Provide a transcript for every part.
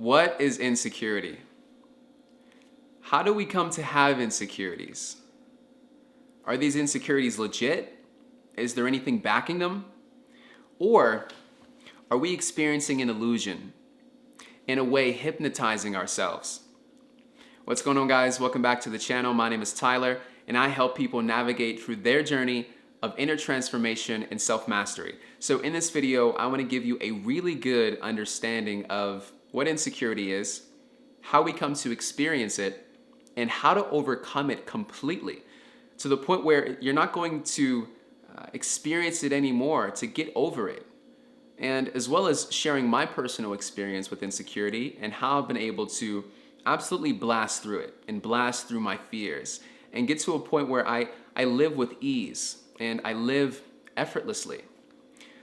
What is insecurity? How do we come to have insecurities? Are these insecurities legit? Is there anything backing them? Or are we experiencing an illusion, in a way hypnotizing ourselves? What's going on, guys? Welcome back to the channel. My name is Tyler, and I help people navigate through their journey of inner transformation and self-mastery. So in this video, I want to give you a really good understanding of what insecurity is, how we come to experience it, and how to overcome it completely to the point where you're not going to experience it anymore, to get over it. And as well as sharing my personal experience with insecurity and how I've been able to absolutely blast through it and blast through my fears and get to a point where I live with ease and I live effortlessly.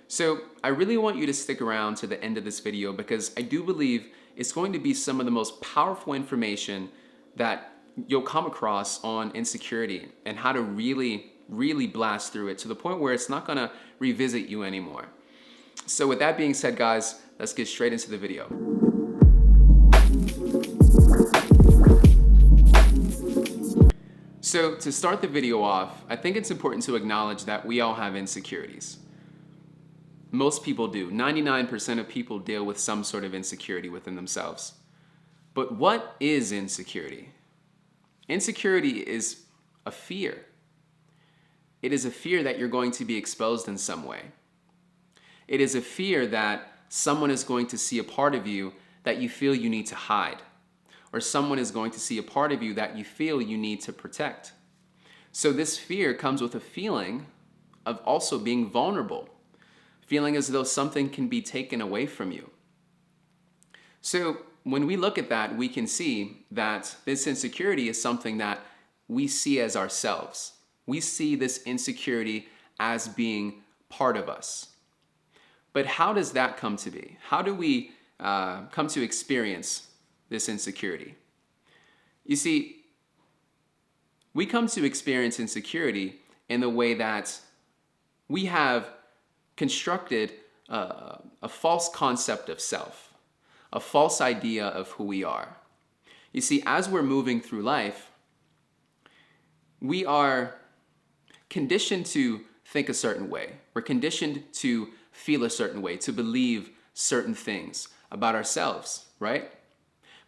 So I really want you to stick around to the end of this video because I do believe it's going to be some of the most powerful information that you'll come across on insecurity and how to really blast through it to the point where it's not gonna revisit you anymore. So with that being said, guys, let's get straight into the video. So to start the video off, I think it's important to acknowledge that we all have insecurities. Most people do. 99% of people deal with some sort of insecurity within themselves. But what is insecurity? Insecurity is a fear. It is a fear that you're going to be exposed in some way. It is a fear that someone is going to see a part of you that you feel you need to hide, or someone is going to see a part of you that you feel you need to protect. So this fear comes with a feeling of also being vulnerable, feeling as though something can be taken away from you. So when we look at that, we can see that this insecurity is something that we see as ourselves. We see this insecurity as being part of us. But how does that come to be? How do we come to experience this insecurity? You see, we come to experience insecurity in the way that we have constructed a false concept of self, a false idea of who we are. You see, as we're moving through life, we are conditioned to think a certain way. We're conditioned to feel a certain way, to believe certain things about ourselves, right?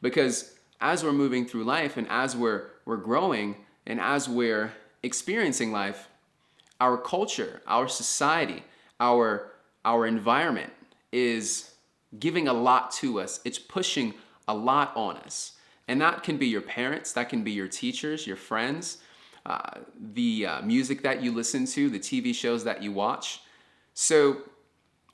Because as we're moving through life and as we're growing and as we're experiencing life, our culture, our society, our environment is giving a lot to us. It's pushing a lot on us. And that can be your parents, that can be your teachers, your friends, the music that you listen to, the TV shows that you watch. So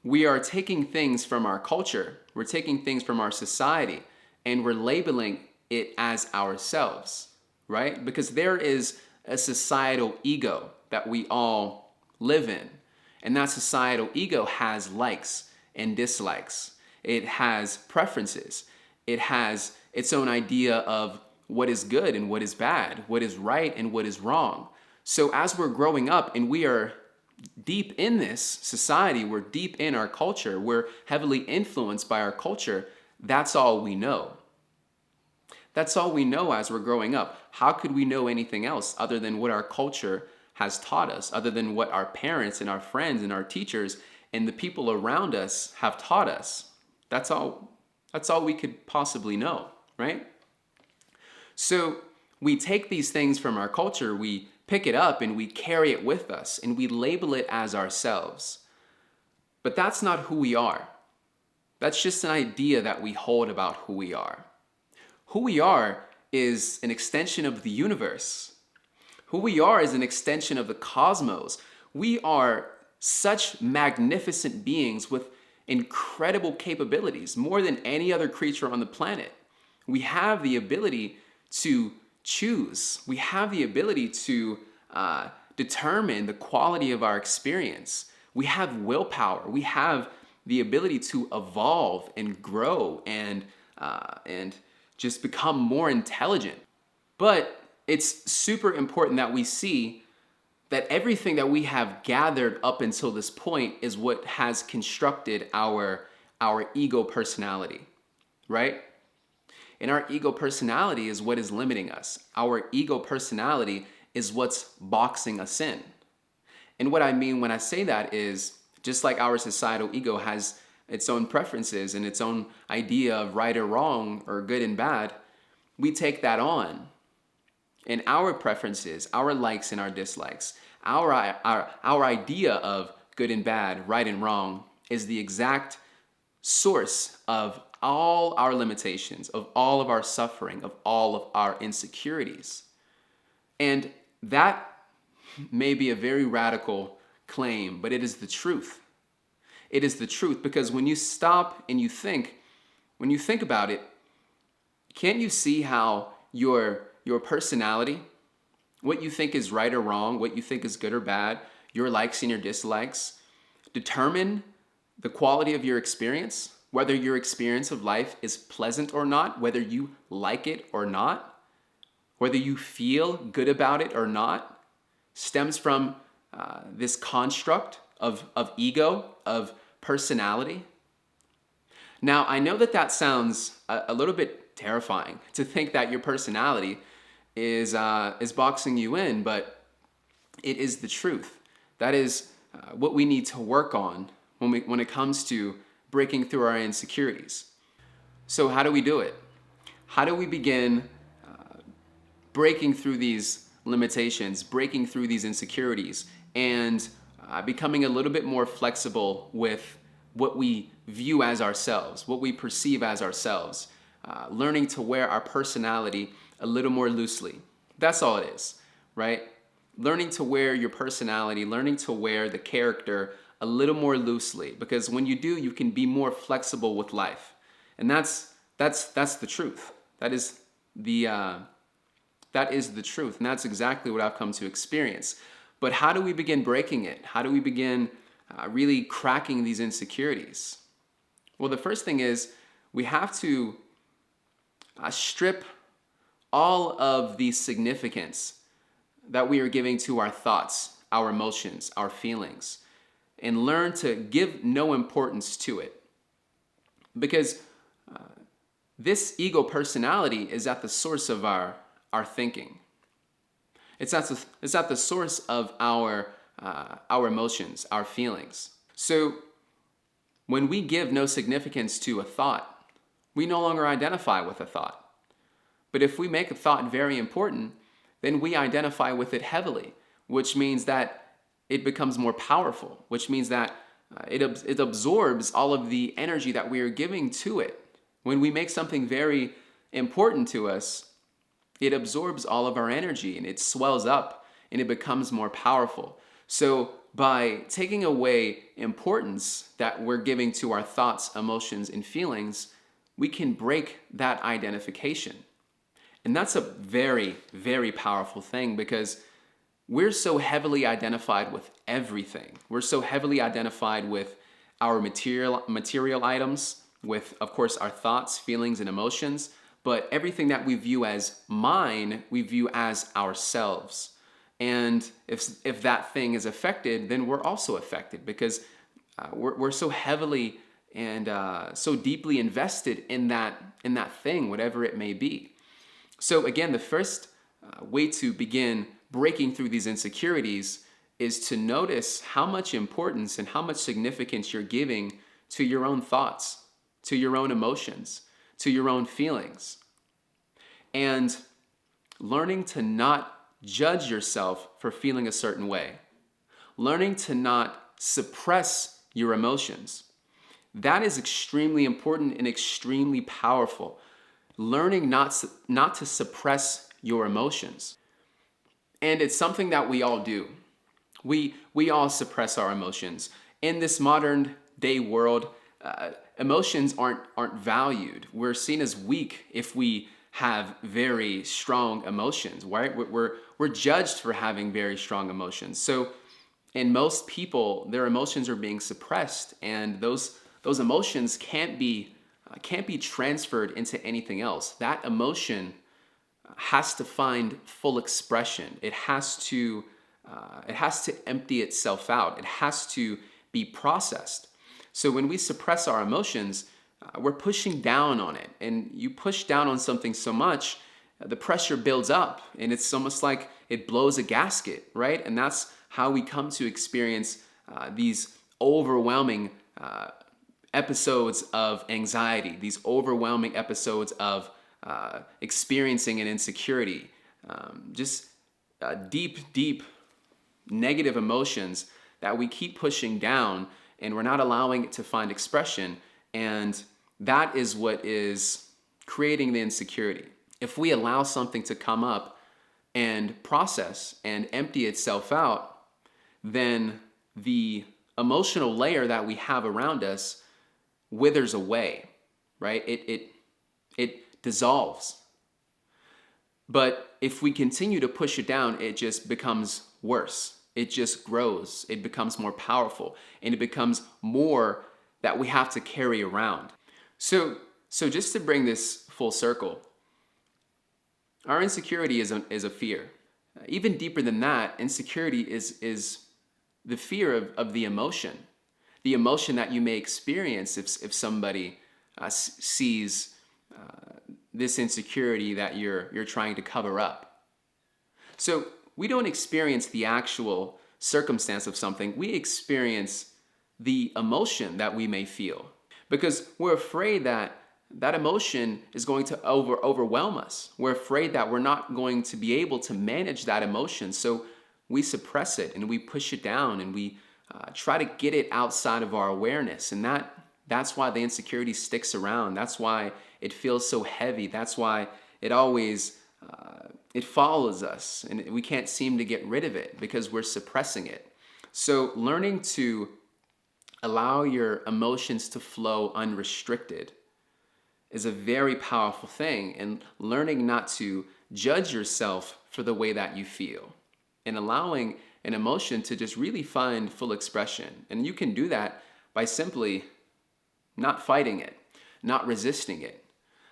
we are taking things from our culture, we're taking things from our society, and we're labeling it as ourselves, right? Because there is a societal ego that we all live in. And that societal ego has likes and dislikes. It has preferences. It has its own idea of what is good and what is bad, what is right and what is wrong. So as we're growing up and we are deep in this society, we're deep in our culture, we're heavily influenced by our culture, that's all we know. That's all we know as we're growing up. How could we know anything else other than what our culture has taught us, other than what our parents and our friends and our teachers and the people around us have taught us? That's all we could possibly know, right? So we take these things from our culture, we pick it up and we carry it with us and we label it as ourselves. But that's not who we are. That's just an idea that we hold about who we are. Who we are is an extension of the universe. Who we are is an extension of the cosmos. We are such magnificent beings with incredible capabilities, more than any other creature on the planet. We have the ability to choose. We have the ability to determine the quality of our experience. We have willpower. We have the ability to evolve and grow and just become more intelligent. But it's super important that we see that everything that we have gathered up until this point is what has constructed our ego personality, right? And our ego personality is what is limiting us. Our ego personality is what's boxing us in. And what I mean when I say that is, just like our societal ego has its own preferences and its own idea of right or wrong or good and bad, we take that on. And our preferences, our likes and our dislikes, our idea of good and bad, right and wrong, is the exact source of all our limitations, of all of our suffering, of all of our insecurities. And that may be a very radical claim, but it is the truth. It is the truth, because when you stop and when you think about it, can't you see how your personality, what you think is right or wrong, what you think is good or bad, your likes and your dislikes, determine the quality of your experience, whether your experience of life is pleasant or not, whether you like it or not, whether you feel good about it or not, stems from this construct of ego, of personality. Now, I know that sounds a little bit terrifying, to think that your personality is boxing you in, but it is the truth. That is what we need to work on when it comes to breaking through our insecurities. So how do we do it? How do we begin breaking through these limitations, breaking through these insecurities, and becoming a little bit more flexible with what we view as ourselves, what we perceive as ourselves, learning to wear our personality a little more loosely. That's all it is, right? Learning to wear your personality, learning to wear the character a little more loosely, because when you do, you can be more flexible with life. And that's the truth. That is the truth, and that's exactly what I've come to experience. But how do we begin breaking it? How do we begin really cracking these insecurities? Well, the first thing is we have to strip all of the significance that we are giving to our thoughts, our emotions, our feelings, and learn to give no importance to it. Because this ego personality is at the source of our thinking. It's at the source of our emotions, our feelings. So when we give no significance to a thought, we no longer identify with a thought. But if we make a thought very important, then we identify with it heavily, which means that it becomes more powerful, which means that it absorbs all of the energy that we are giving to it. When we make something very important to us, it absorbs all of our energy and it swells up and it becomes more powerful. So by taking away importance that we're giving to our thoughts, emotions, and feelings, we can break that identification. And that's a very, very powerful thing, because we're so heavily identified with everything. We're so heavily identified with our material items, with, of course, our thoughts, feelings, and emotions. But everything that we view as mine, we view as ourselves. And if that thing is affected, then we're also affected, because we're so heavily and so deeply invested in that thing, whatever it may be. So again, the first way to begin breaking through these insecurities is to notice how much importance and how much significance you're giving to your own thoughts, to your own emotions, to your own feelings. And learning to not judge yourself for feeling a certain way. Learning to not suppress your emotions. That is extremely important and extremely powerful. Learning not to suppress your emotions. And it's something that we all do. We all suppress our emotions. In this modern day world, emotions aren't valued. We're seen as weak if we have very strong emotions, right? We're judged for having very strong emotions. So in most people, their emotions are being suppressed, and those emotions can't be transferred into anything else. That emotion has to find full expression. It has to empty itself out. It has to be processed. So when we suppress our emotions, we're pushing down on it. And you push down on something so much, the pressure builds up, and it's almost like it blows a gasket, right? And that's how we come to experience these overwhelming episodes of anxiety, these overwhelming episodes of experiencing an insecurity, just deep, deep negative emotions that we keep pushing down, and we're not allowing it to find expression. And that is what is creating the insecurity. If we allow something to come up and process and empty itself out, then the emotional layer that we have around us withers away, right? It dissolves. But if we continue to push it down, it just becomes worse. It just grows. It becomes more powerful, and it becomes more that we have to carry around. So just to bring this full circle, our insecurity is a fear. Even deeper than that, insecurity is the fear of the emotion that you may experience if somebody sees this insecurity that you're trying to cover up. So we don't experience the actual circumstance of something. We experience the emotion that we may feel, because we're afraid that that emotion is going to overwhelm us. We're afraid that we're not going to be able to manage that emotion. So we suppress it and we push it down, and we try to get it outside of our awareness. And that's why the insecurity sticks around. That's why it feels so heavy. That's why it always it follows us, and we can't seem to get rid of it because we're suppressing it. So learning to allow your emotions to flow unrestricted is a very powerful thing, and learning not to judge yourself for the way that you feel, and allowing an emotion to just really find full expression. And you can do that by simply not fighting it, not resisting it.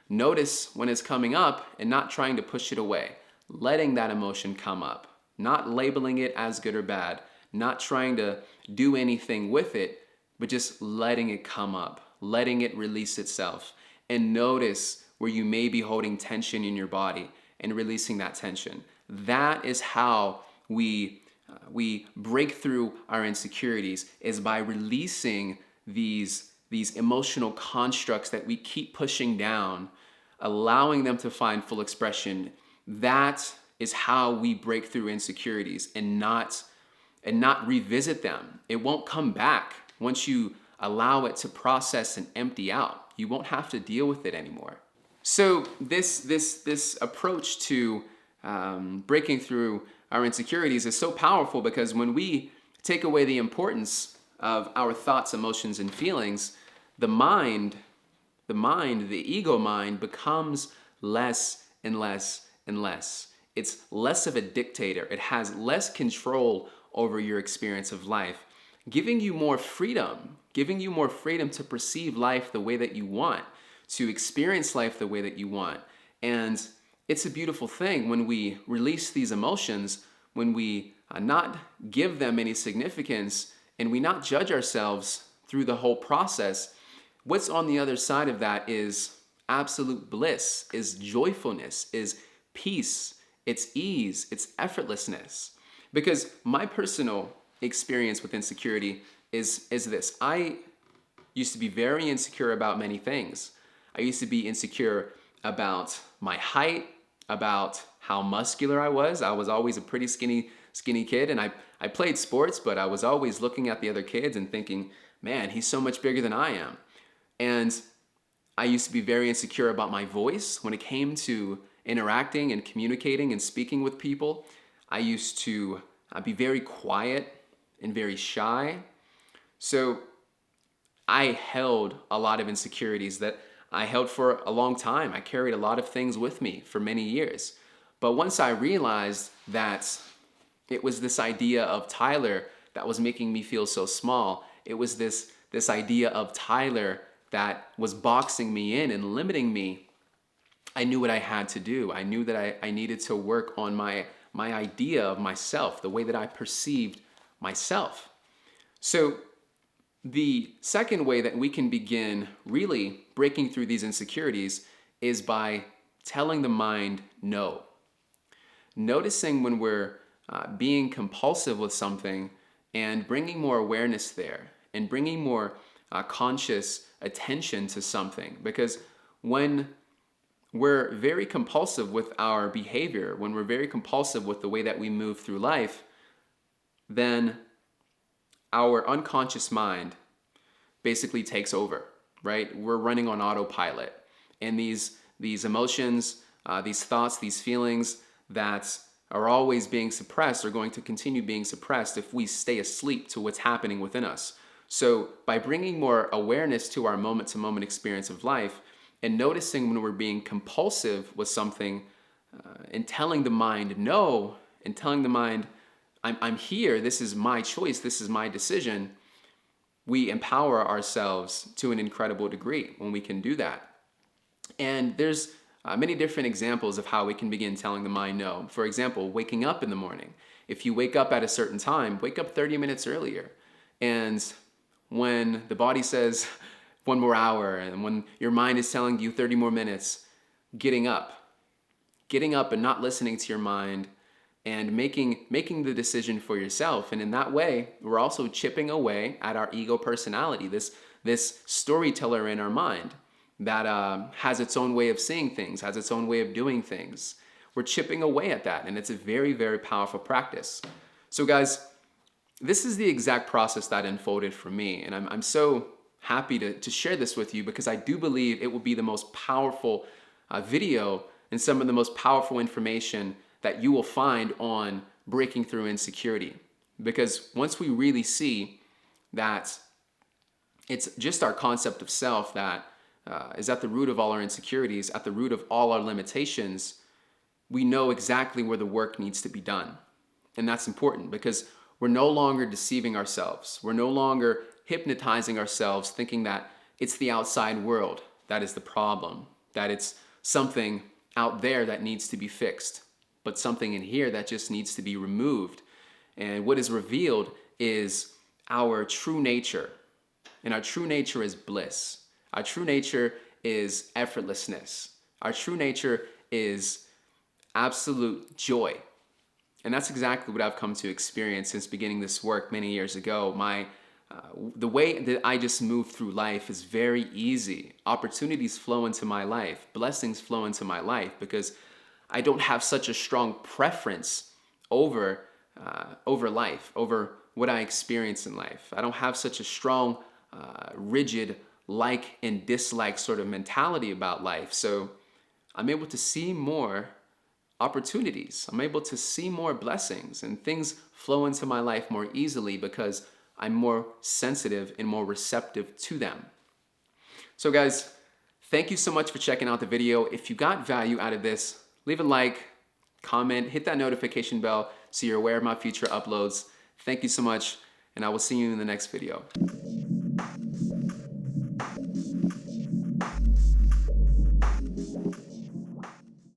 Notice when it's coming up and not trying to push it away, letting that emotion come up, not labeling it as good or bad, not trying to do anything with it, but just letting it come up, letting it release itself. And notice where you may be holding tension in your body and releasing that tension. That is how we break through our insecurities, is by releasing these emotional constructs that we keep pushing down, allowing them to find full expression. That is how we break through insecurities and not revisit them. It won't come back once you allow it to process and empty out. You won't have to deal with it anymore. So this approach to breaking through our insecurities is so powerful, because when we take away the importance of our thoughts, emotions, and feelings, the ego mind becomes less and less and less. It's less of a dictator. It has less control over your experience of life, giving you more freedom to perceive life the way that you want, to experience life the way that you want. And it's a beautiful thing when we release these emotions, when we not give them any significance, and we not judge ourselves through the whole process. What's on the other side of that is absolute bliss, is joyfulness, is peace, it's ease, it's effortlessness. Because my personal experience with insecurity is this. I used to be very insecure about many things. I used to be insecure about my height, about how muscular I was. I was always a pretty skinny kid, and I played sports, but I was always looking at the other kids and thinking, man, he's so much bigger than I am. And I used to be very insecure about my voice when it came to interacting and communicating and speaking with people. I used to be very quiet and very shy. So I held a lot of insecurities that I held for a long time. I carried a lot of things with me for many years. But once I realized that it was this idea of Tyler that was making me feel so small, it was this idea of Tyler that was boxing me in and limiting me, I knew what I had to do. I knew that I needed to work on my idea of myself, the way that I perceived myself. So the second way that we can begin really breaking through these insecurities is by telling the mind no. Noticing when we're being compulsive with something and bringing more awareness there and bringing more conscious attention to something. Because when we're very compulsive with our behavior, when we're very compulsive with the way that we move through life, then our unconscious mind basically takes over, right? We're running on autopilot. And these emotions, these thoughts, these feelings that are always being suppressed are going to continue being suppressed if we stay asleep to what's happening within us. So by bringing more awareness to our moment-to-moment experience of life and noticing when we're being compulsive with something and telling the mind no, and telling the mind, I'm here, this is my choice, this is my decision, we empower ourselves to an incredible degree when we can do that. And there's many different examples of how we can begin telling the mind no. For example, waking up in the morning. If you wake up at a certain time, wake up 30 minutes earlier. And when the body says 1 more hour, and when your mind is telling you 30 more minutes, getting up and not listening to your mind and making the decision for yourself. And in that way, we're also chipping away at our ego personality, this storyteller in our mind that has its own way of seeing things, has its own way of doing things. We're chipping away at that, and it's a very, very powerful practice. So guys, this is the exact process that unfolded for me, and I'm so happy to share this with you because I do believe it will be the most powerful video and some of the most powerful information that you will find on breaking through insecurity. Because once we really see that it's just our concept of self that is at the root of all our insecurities, at the root of all our limitations, we know exactly where the work needs to be done. And that's important because we're no longer deceiving ourselves. We're no longer hypnotizing ourselves thinking that it's the outside world that is the problem, that it's something out there that needs to be fixed, but something in here that just needs to be removed. And what is revealed is our true nature. And our true nature is bliss. Our true nature is effortlessness. Our true nature is absolute joy. And that's exactly what I've come to experience since beginning this work many years ago. The way that I just move through life is very easy. Opportunities flow into my life. Blessings flow into my life because I don't have such a strong preference over life, over what I experience in life. I don't have such a strong, rigid like and dislike sort of mentality about life. So I'm able to see more opportunities. I'm able to see more blessings and things flow into my life more easily because I'm more sensitive and more receptive to them. So guys, thank you so much for checking out the video. If you got value out of this, leave a like, comment, hit that notification bell so you're aware of my future uploads. Thank you so much, and I will see you in the next video.